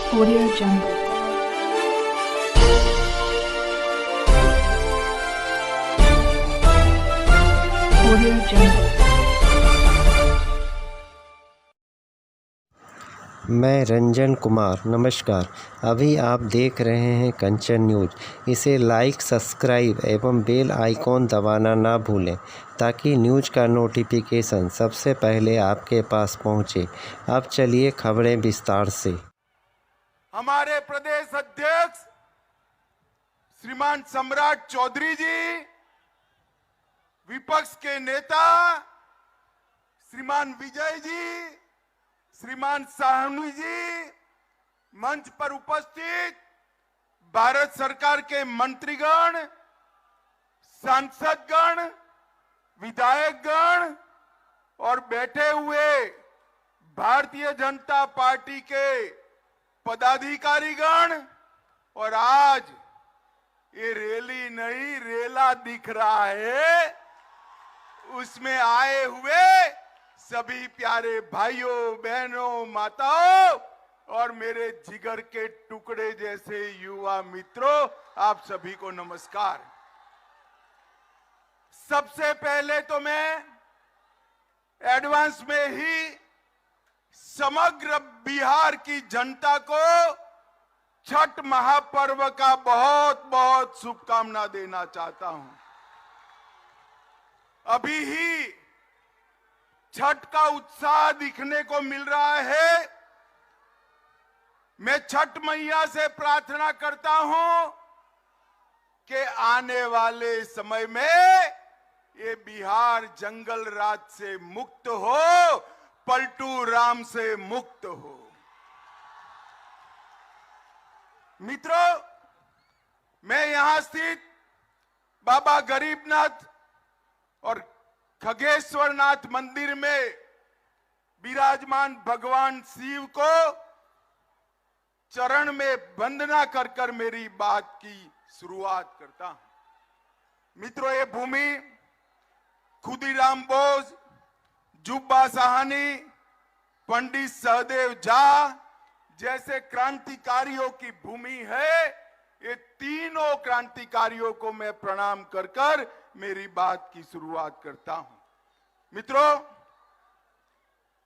Audio Jungle. Audio Jungle. मैं रंजन कुमार, नमस्कार। अभी आप देख रहे हैं कंचन न्यूज। इसे लाइक, सब्सक्राइब एवं बेल आइकॉन दबाना ना भूलें ताकि न्यूज का नोटिफिकेशन सबसे पहले आपके पास पहुंचे। अब चलिए खबरें विस्तार से। हमारे प्रदेश अध्यक्ष श्रीमान सम्राट चौधरी जी, विपक्ष के नेता श्रीमान विजय जी, श्रीमान साहनी जी, मंच पर उपस्थित भारत सरकार के मंत्रीगण, सांसदगण, विधायकगण और बैठे हुए भारतीय जनता पार्टी के पदाधिकारीगण, और आज ये रैली नहीं रेला दिख रहा है, उसमें आए हुए सभी प्यारे भाइयों, बहनों, माताओं और मेरे जिगर के टुकड़े जैसे युवा मित्रों, आप सभी को नमस्कार। सबसे पहले तो मैं एडवांस में ही समग्र बिहार की जनता को छठ महापर्व का बहुत बहुत शुभकामना देना चाहता हूं। अभी ही छठ का उत्साह दिखने को मिल रहा है। मैं छठ मैया से प्रार्थना करता हूं कि आने वाले समय में ये बिहार जंगल राज से मुक्त हो, पलटू राम से मुक्त हो। मित्रों, मैं यहां स्थित बाबा गरीबनाथ और खगेश्वरनाथ मंदिर में विराजमान भगवान शिव को चरण में वंदना कर कर मेरी बात की शुरुआत करता हूं। मित्रों, ये भूमि खुदीराम बोस, जुब्बा साहनी, पंडित सहदेव झा जैसे क्रांतिकारियों की भूमि है। ये तीनों क्रांतिकारियों को मैं प्रणाम कर कर मेरी बात की शुरुआत करता हूं। मित्रों,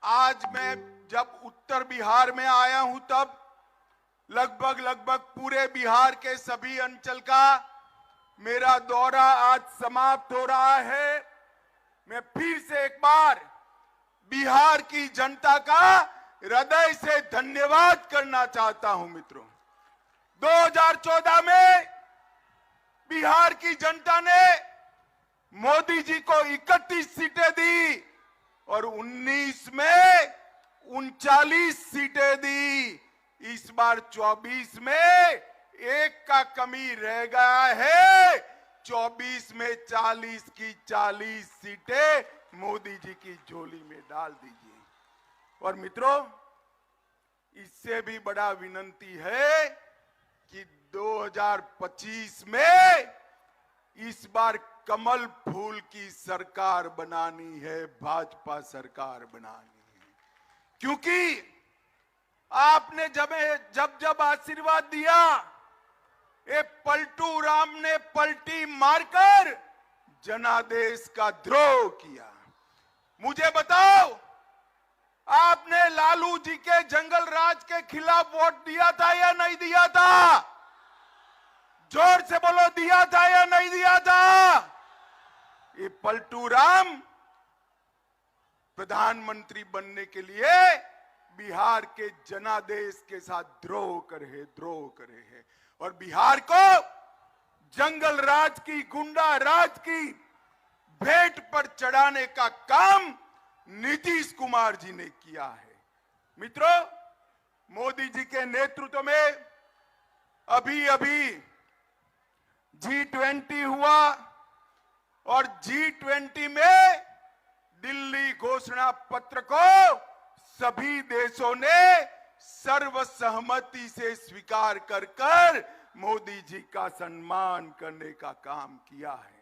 आज मैं जब उत्तर बिहार में आया हूं तब लगभग पूरे बिहार के सभी अंचल का मेरा दौरा आज समाप्त हो रहा है। मैं फिर से एक बार बिहार की जनता का हृदय से धन्यवाद करना चाहता हूं। मित्रों, 2014 में बिहार की जनता ने मोदी जी को 31 सीटें दी और 19 में 39 सीटें दी। इस बार 24 में एक का कमी रह गया है। 24 में 40 की 40 सीटें मोदी जी की झोली में डाल दीजिए। और मित्रों, इससे भी बड़ा विनंती है कि 2025 में इस बार कमल फूल की सरकार बनानी है, भाजपा सरकार बनानी है। क्योंकि आपने जब आशीर्वाद दिया, ये पलटू राम ने पलटी मारकर जनादेश का द्रोह किया। मुझे बताओ, आपने लालू जी के जंगल राज के खिलाफ वोट दिया था या नहीं दिया था? जोर से बोलो, दिया था या नहीं दिया था? ये पलटू राम प्रधानमंत्री बनने के लिए बिहार के जनादेश के साथ द्रोह करे है और बिहार को जंगल राज की, गुंडा राज की भेंट पर चढ़ाने का काम नीतीश कुमार जी ने किया है। मित्रों, मोदी जी के नेतृत्व में अभी G20 हुआ और G20 में दिल्ली घोषणा पत्र को सभी देशों ने सर्वसहमति से स्वीकार कर मोदी जी का सम्मान करने का काम किया है।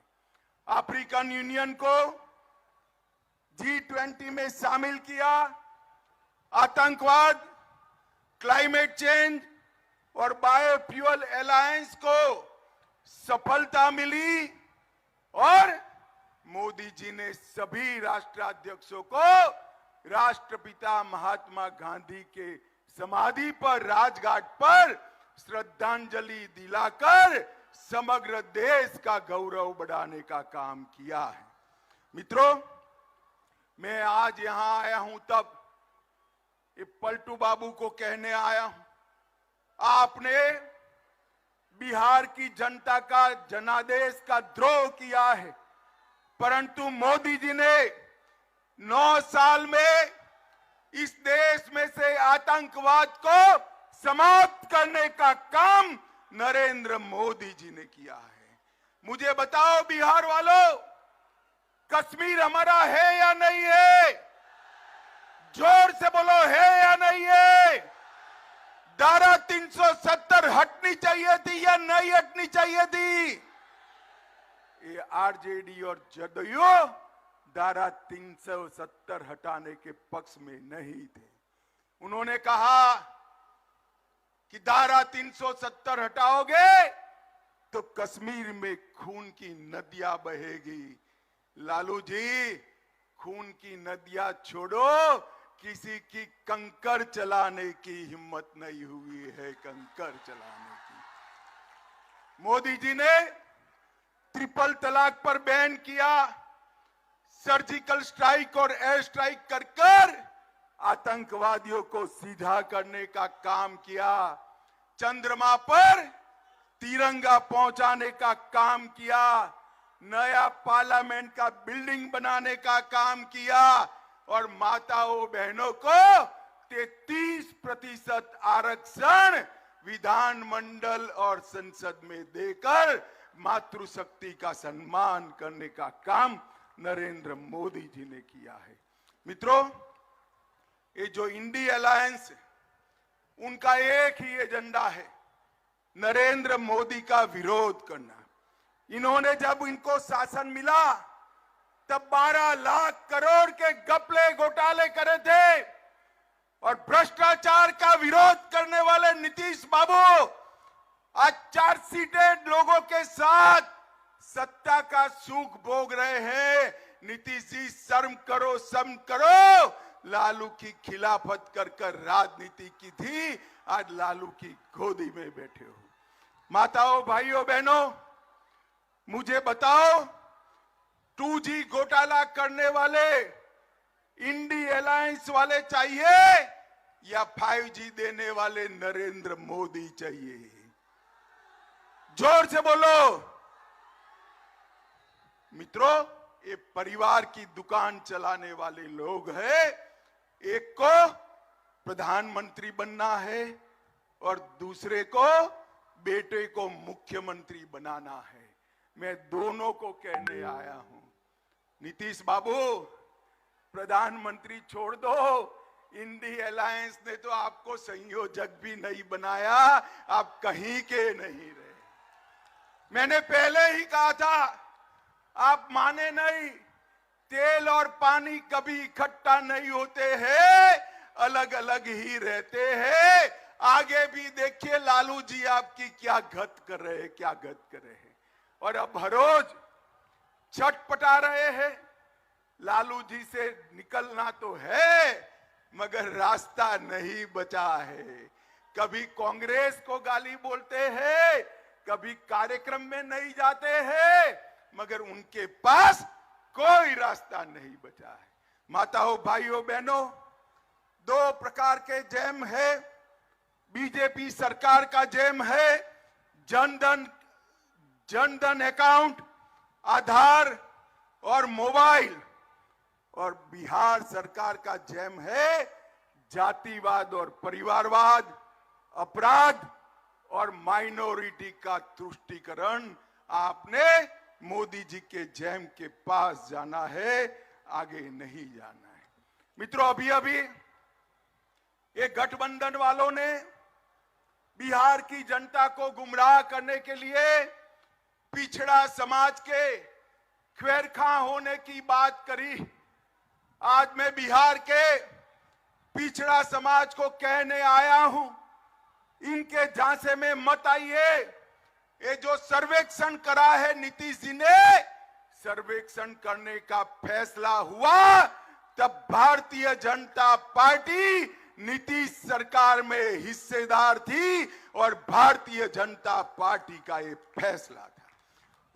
अफ्रीकन यूनियन को G20 में शामिल किया। आतंकवाद, क्लाइमेट चेंज, और बायोफ्यूल अलायंस को सफलता मिली और मोदी जी ने सभी राष्ट्राध्यक्षों को राष्ट्रपिता महात्मा गांधी के समाधि पर राजघाट पर श्रद्धांजलि दिलाकर समग्र देश का गौरव बढ़ाने का काम किया है। मित्रों, मैं आज यहां आया हूं तब ये पलटू बाबू को कहने आया हूं, आपने बिहार की जनता का जनादेश का द्रोह किया है, परंतु मोदी जी ने 9 साल में इस देश में से आतंकवाद को समाप्त करने का काम नरेंद्र मोदी जी ने किया है। मुझे बताओ बिहार वालों, कश्मीर हमारा है या नहीं है? जोर से बोलो, है या नहीं है? धारा 370 हटनी चाहिए थी या नहीं हटनी चाहिए थी? ये आरजेडी और जदयू धारा 370 हटाने के पक्ष में नहीं थे। उन्होंने कहा कि धारा 370 हटाओगे तो कश्मीर में खून की नदियां बहेगी। लालू जी, खून की नदियां छोड़ो, किसी की कंकर चलाने की हिम्मत नहीं हुई है, कंकर चलाने की। मोदी जी ने ट्रिपल तलाक पर बैन किया, सर्जिकल स्ट्राइक और एयर स्ट्राइक कर कर आतंकवादियों को सीधा करने का काम किया, चंद्रमा पर तिरंगा पहुंचाने का काम किया, नया पार्लियामेंट का बिल्डिंग बनाने का काम किया और माताओं बहनों को 33% आरक्षण विधानमंडल और संसद में देकर मातृशक्ति का सम्मान करने का काम नरेंद्र मोदी जी ने किया है। मित्रों, ये जो इंडी अलायंस, उनका एक ही एजेंडा है, नरेंद्र मोदी का विरोध करना। इन्होंने जब इनको शासन मिला तब 12 लाख करोड़ के घपले घोटाले करे थे और भ्रष्टाचार का विरोध करने वाले नीतीश बाबू आज चार्जशीटेड लोगों के साथ सत्ता का सुख भोग रहे हैं। नीतीश जी, शर्म करो, शर्म करो। लालू की खिलाफत कर कर राजनीति की थी, आज लालू की गोदी में बैठे हो। माताओं, भाइयों, बहनों, मुझे बताओ, 2G घोटाला करने वाले इंडी अलायंस वाले चाहिए या 5G देने वाले नरेंद्र मोदी चाहिए? जोर से बोलो। मित्रों, ये परिवार की दुकान चलाने वाले लोग हैं। एक को प्रधानमंत्री बनना है और दूसरे को, बेटे को मुख्यमंत्री बनाना है। मैं दोनों को कहने आया हूं, नीतीश बाबू, प्रधानमंत्री छोड़ दो। इंडी अलायंस ने तो आपको संयोजक भी नहीं बनाया, आप कहीं के नहीं रहे। मैंने पहले ही कहा था, आप माने नहीं। तेल और पानी कभी इकट्ठा नहीं होते हैं, अलग अलग ही रहते हैं। आगे भी देखिए लालू जी आपकी क्या गत कर रहे हैं, क्या गत कर रहे हैं। और अब हर रोज छटपटा रहे हैं। लालू जी से निकलना तो है, मगर रास्ता नहीं बचा है। कभी कांग्रेस को गाली बोलते हैं, कभी कार्यक्रम में नहीं जाते हैं, मगर उनके पास कोई रास्ता नहीं बचा है। माताओं, भाइयों, बहनों, 2 प्रकार के जैम है। बीजेपी सरकार का जैम है जनधन अकाउंट, आधार और मोबाइल, और बिहार सरकार का जैम है जातिवाद और परिवारवाद, अपराध और माइनॉरिटी का तुष्टीकरण। आपने मोदी जी के जैम के पास जाना है, आगे नहीं जाना है। मित्रों, अभी अभी ये गठबंधन वालों ने बिहार की जनता को गुमराह करने के लिए पिछड़ा समाज के खैरखा होने की बात करी। आज मैं बिहार के पिछड़ा समाज को कहने आया हूं, इनके झांसे में मत आइए। ये जो सर्वेक्षण करा है नीतीश जी ने, सर्वेक्षण करने का फैसला हुआ तब भारतीय जनता पार्टी नीतीश सरकार में हिस्सेदार थी और भारतीय जनता पार्टी का ये फैसला था।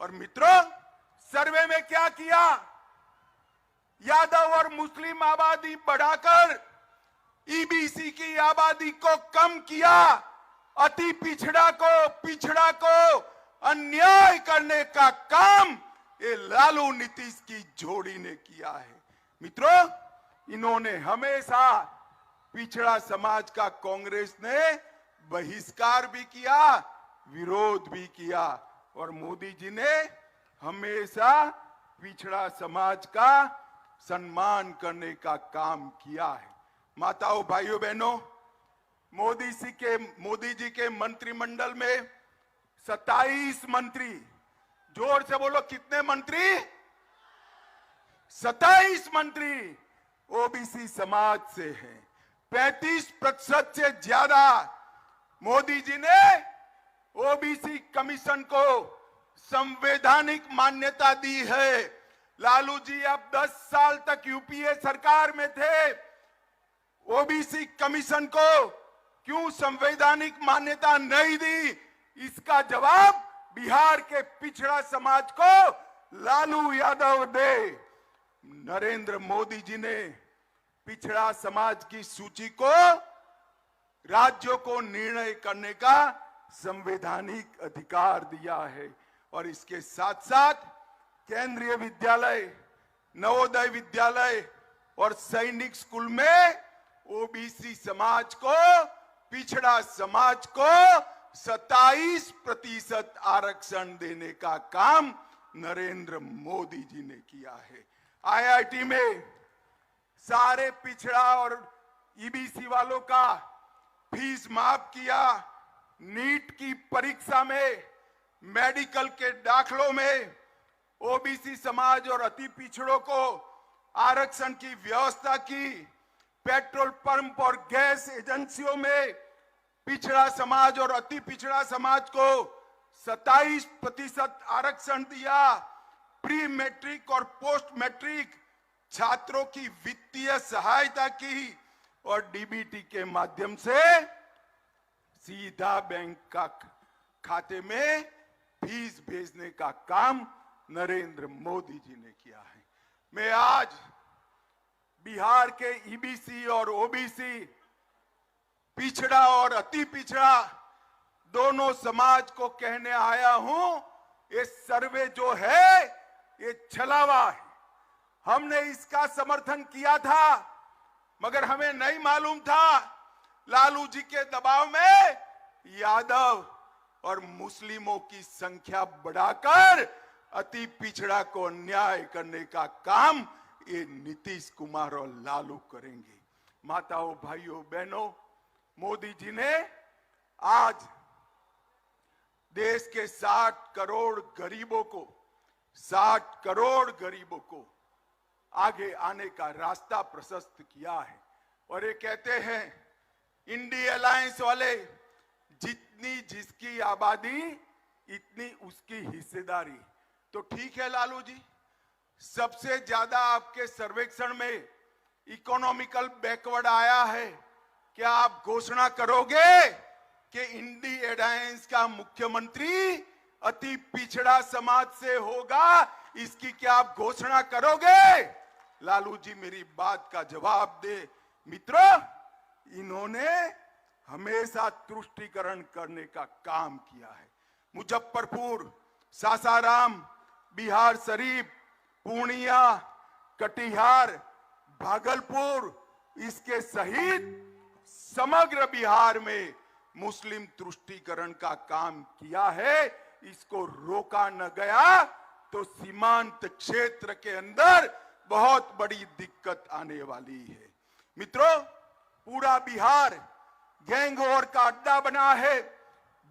और मित्रों, सर्वे में क्या किया? यादव और मुस्लिम आबादी बढ़ाकर ईबीसी की आबादी को कम किया, अति पिछड़ा को अन्याय करने का काम ये लालू नीतीश की जोड़ी ने किया है। मित्रों, इन्होंने हमेशा पिछड़ा समाज का कांग्रेस ने बहिष्कार भी किया, विरोध भी किया, और मोदी जी ने हमेशा पिछड़ा समाज का सम्मान करने का काम किया है। माताओं, भाइयों, बहनों, मोदी जी के मंत्रिमंडल में 27 मंत्री, जोर से बोलो कितने मंत्री? 27 मंत्री ओबीसी समाज से हैं। 35% से ज्यादा मोदी जी ने ओबीसी कमीशन को संवैधानिक मान्यता दी है। लालू जी अब 10 साल तक यूपीए सरकार में थे, ओबीसी कमीशन को क्यों संवैधानिक मान्यता नहीं दी? इसका जवाब बिहार के पिछड़ा समाज को लालू यादव दे। नरेंद्र मोदी जी ने पिछड़ा समाज की सूची को राज्यों को निर्णय करने का संवैधानिक अधिकार दिया है। और इसके साथ साथ केंद्रीय विद्यालय, नवोदय विद्यालय और सैनिक स्कूल में ओबीसी समाज को, पिछड़ा समाज को 27% आरक्षण देने का काम नरेंद्र मोदी जी ने किया है। आईआईटी में सारे पिछड़ा और ईबीसी वालों का फीस माफ किया। नीट की परीक्षा में, मेडिकल के दाखलों में ओबीसी समाज और अति पिछड़ों को आरक्षण की व्यवस्था की। पेट्रोल पंप और गैस एजेंसियों में पिछड़ा समाज और अति पिछड़ा समाज को 27% आरक्षण दिया। प्री मैट्रिक और पोस्ट मैट्रिक छात्रों की वित्तीय सहायता की और डीबीटी के माध्यम से सीधा बैंक का खाते में फीस भेजने का काम नरेंद्र मोदी जी ने किया है। मैं आज बिहार के ईबीसी और ओबीसी, पिछड़ा और अति पिछड़ा दोनों समाज को कहने आया हूं, ये सर्वे जो है ये छलावा है। हमने इसका समर्थन किया था, मगर हमें नहीं मालूम था लालू जी के दबाव में यादव और मुस्लिमों की संख्या बढ़ाकर अति पिछड़ा को अन्याय करने का काम ये नीतीश कुमार और लालू करेंगे। माताओं, भाइयों, बहनों, मोदी जी ने आज देश के 60 करोड़ गरीबों को आगे आने का रास्ता प्रशस्त किया है। और ये कहते हैं इंडी अलायंस वाले, जितनी जिसकी आबादी इतनी उसकी हिस्सेदारी। तो ठीक है लालू जी, सबसे ज्यादा आपके सर्वेक्षण में इकोनॉमिकल बैकवर्ड आया है। क्या आप घोषणा करोगे कि इंडी अलायंस का मुख्यमंत्री अति पिछड़ा समाज से होगा? इसकी क्या आप घोषणा करोगे? लालू जी मेरी बात का जवाब दे। मित्रों, इन्होंने हमेशा तुष्टीकरण करने का काम किया है। मुजफ्फरपुर, सासाराम, बिहार शरीफ, पूर्णिया, कटिहार, भागलपुर, इसके सहित समग्र बिहार में मुस्लिम तुष्टीकरण का काम किया है। इसको रोका न गया तो सीमांत क्षेत्र के अंदर बहुत बड़ी दिक्कत आने वाली है। मित्रों, पूरा बिहार गैंग वॉर का अड्डा बना है।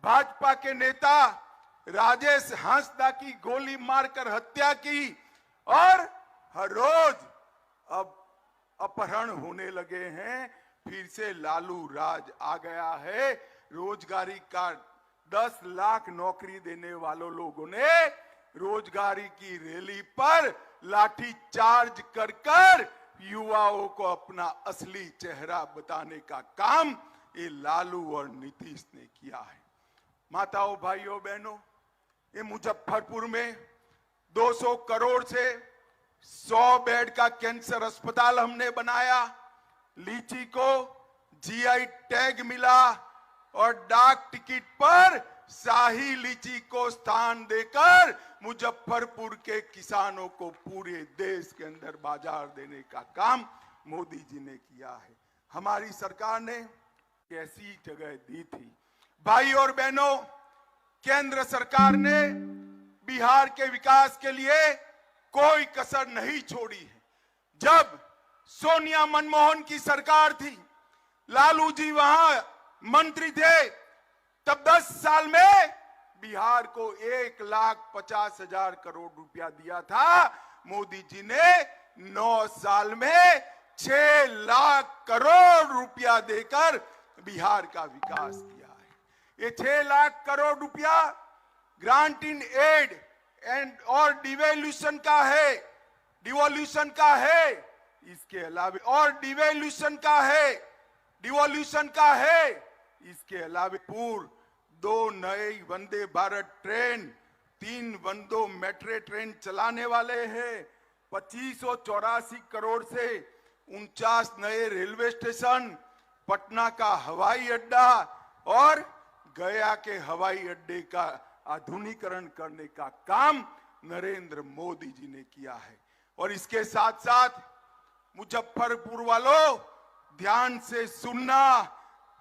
भाजपा के नेता राजेश हांसदा की गोली मारकर हत्या की और हर रोज अब अपहरण होने लगे हैं। फिर से लालू राज आ गया है। रोजगारी का 10 लाख नौकरी देने वालों लोगों ने रोजगारी की रैली पर लाठी चार्ज कर कर युवाओं को अपना असली चेहरा बताने का काम ये लालू और नीतीश ने किया है। माताओं, भाइयों, बहनों, ये मुजफ्फरपुर में 200 करोड़ से 100 बेड का कैंसर अस्पताल हमने बनाया। लीची को जीआई टैग मिला और डाक टिकट पर शाही लीची को स्थान देकर मुजफ्फरपुर के किसानों को पूरे देश के अंदर बाजार देने का काम मोदी जी ने किया है। हमारी सरकार ने कैसी जगह दी थी। भाई और बहनों, केंद्र सरकार ने बिहार के विकास के लिए कोई कसर नहीं छोड़ी है। जब सोनिया मनमोहन की सरकार थी, लालू जी वहां मंत्री थे, तब 10 साल में बिहार को 1,50,000 करोड़ रुपया दिया था। मोदी जी ने 9 साल में 6 लाख करोड़ रुपया देकर बिहार का विकास किया है। ये 6 लाख करोड़ रुपया ग्रांट इन एड एंड और डिवोल्यूशन का है, इसके अलावा और डिवोल्यूशन का है। इसके अलावा पूर्व 2 नए Vande Bharat train, 3 वंदो metro train चलाने वाले हैं। 2584 करोड़ से 49 नए रेलवे स्टेशन, पटना का हवाई अड्डा और गया के हवाई अड्डे का आधुनिकीकरण करने का काम नरेंद्र मोदी जी ने किया है। और इसके साथ साथ मुजफ्फरपुर वालों, ध्यान से सुनना,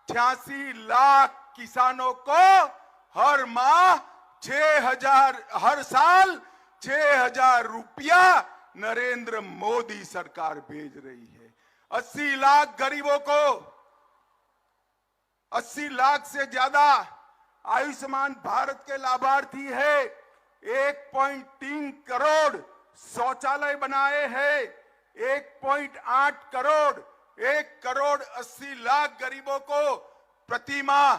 86 लाख किसानों को हर माह 6,000, हर साल 6,000 रुपया नरेंद्र मोदी सरकार भेज रही है। 80 लाख गरीबों को, 80 लाख से ज्यादा आयुष्मान भारत के लाभार्थी है। 1.3 करोड़ शौचालय बनाए हैं। 1.8 करोड़, 1 करोड़ 80 लाख गरीबों को प्रति माह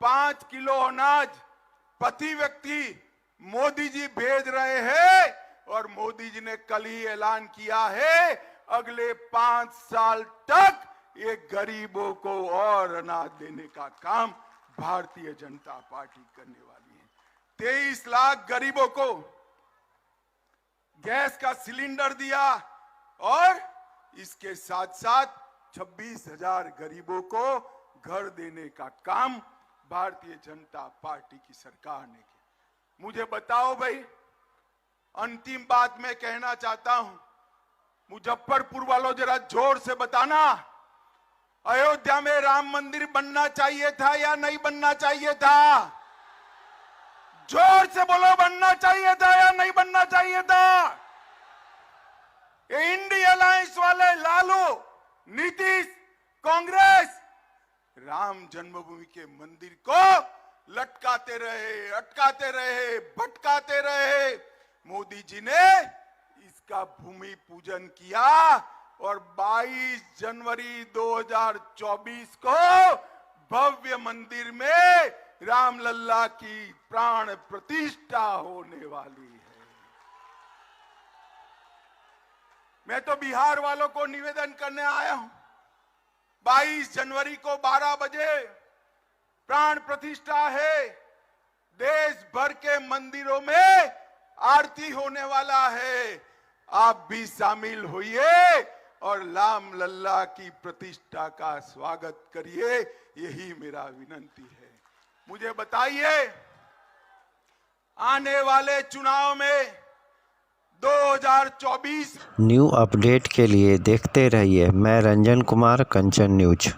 5 किलो अनाज प्रति व्यक्ति मोदी जी भेज रहे हैं। और मोदी जी ने कल ही ऐलान किया है, अगले 5 साल तक ये गरीबों को और अनाज देने का काम भारतीय जनता पार्टी करने वाली है। 23 लाख गरीबों को गैस का सिलेंडर दिया और इसके साथ साथ 26,000 गरीबों को घर देने का काम भारतीय जनता पार्टी की सरकार ने किया। मुझे बताओ भाई, अंतिम बात मैं कहना चाहता हूं, मुजफ्फरपुर वालों जरा जोर से बताना, अयोध्या में राम मंदिर बनना चाहिए था या नहीं बनना चाहिए था? जोर से बोलो, बनना चाहिए था या नहीं बनना चाहिए था? ये इंडिया अलायंस वाले लालू, नीतीश, कांग्रेस राम जन्मभूमि के मंदिर को लटकाते रहे, अटकाते रहे, भटकाते रहे। मोदी जी ने इसका भूमि पूजन किया और 22 जनवरी 2024 को भव्य मंदिर में रामलल्ला की प्राण प्रतिष्ठा होने वाली है। मैं तो बिहार वालों को निवेदन करने आया हूं, 22 जनवरी को 12 बजे प्राण प्रतिष्ठा है। देश भर के मंदिरों में आरती होने वाला है। आप भी शामिल होइए और राम लल्ला की प्रतिष्ठा का स्वागत करिए, यही मेरा विनंती है। मुझे बताइए, आने वाले चुनाव में 2024 न्यू अपडेट के लिए देखते रहिए मैं रंजन कुमार, कंचन न्यूज।